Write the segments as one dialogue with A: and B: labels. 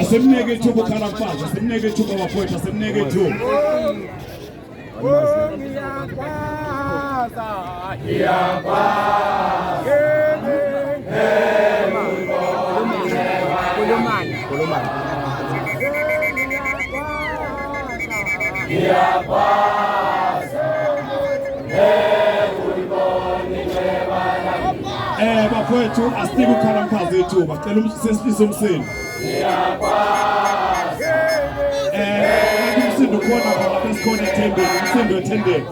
A: Asemneke ithuba uKhalamfazi, asemneke ithuba abafowethu, asemneke ithuba. Bafowethu asinike uKhalamfazi ithuba, cela umsiso umsini. Umsindo khona lapha esikhona ethendeni, umsindo ethendeni.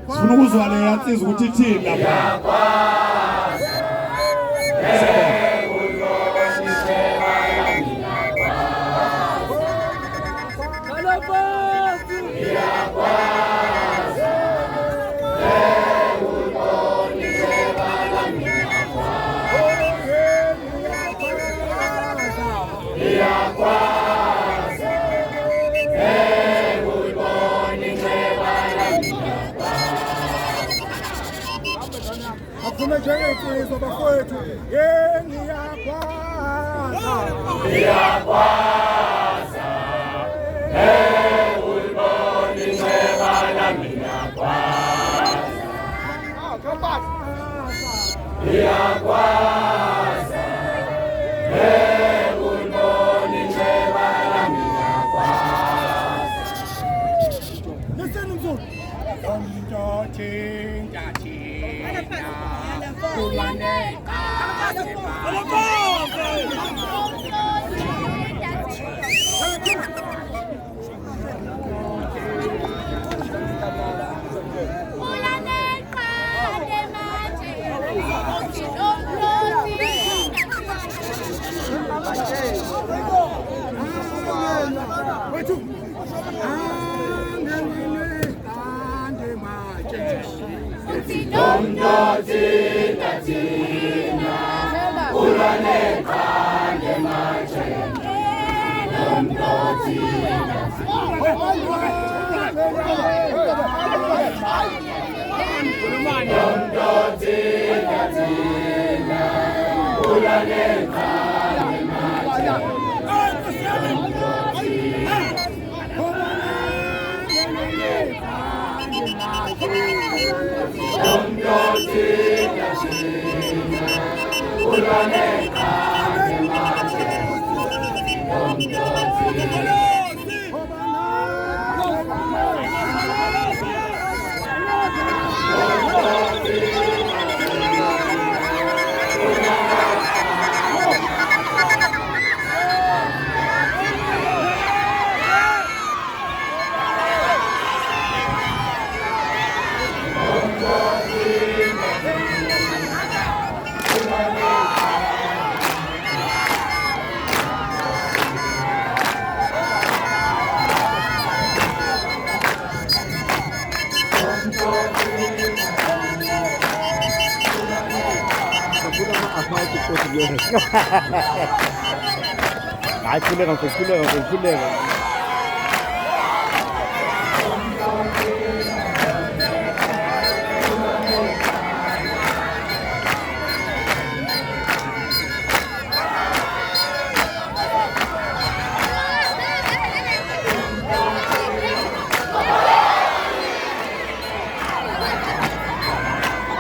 A: Sifuna ukuzwa le yansizwa ukuthi ithini lapha. Ngiyakwazi bafowethu, ngiyakwazi ulibona inceba lami ngiyakwazi ngiyakwazi ulibona inceba lami ngiyakwazi. Listen mzulu Ay, culero.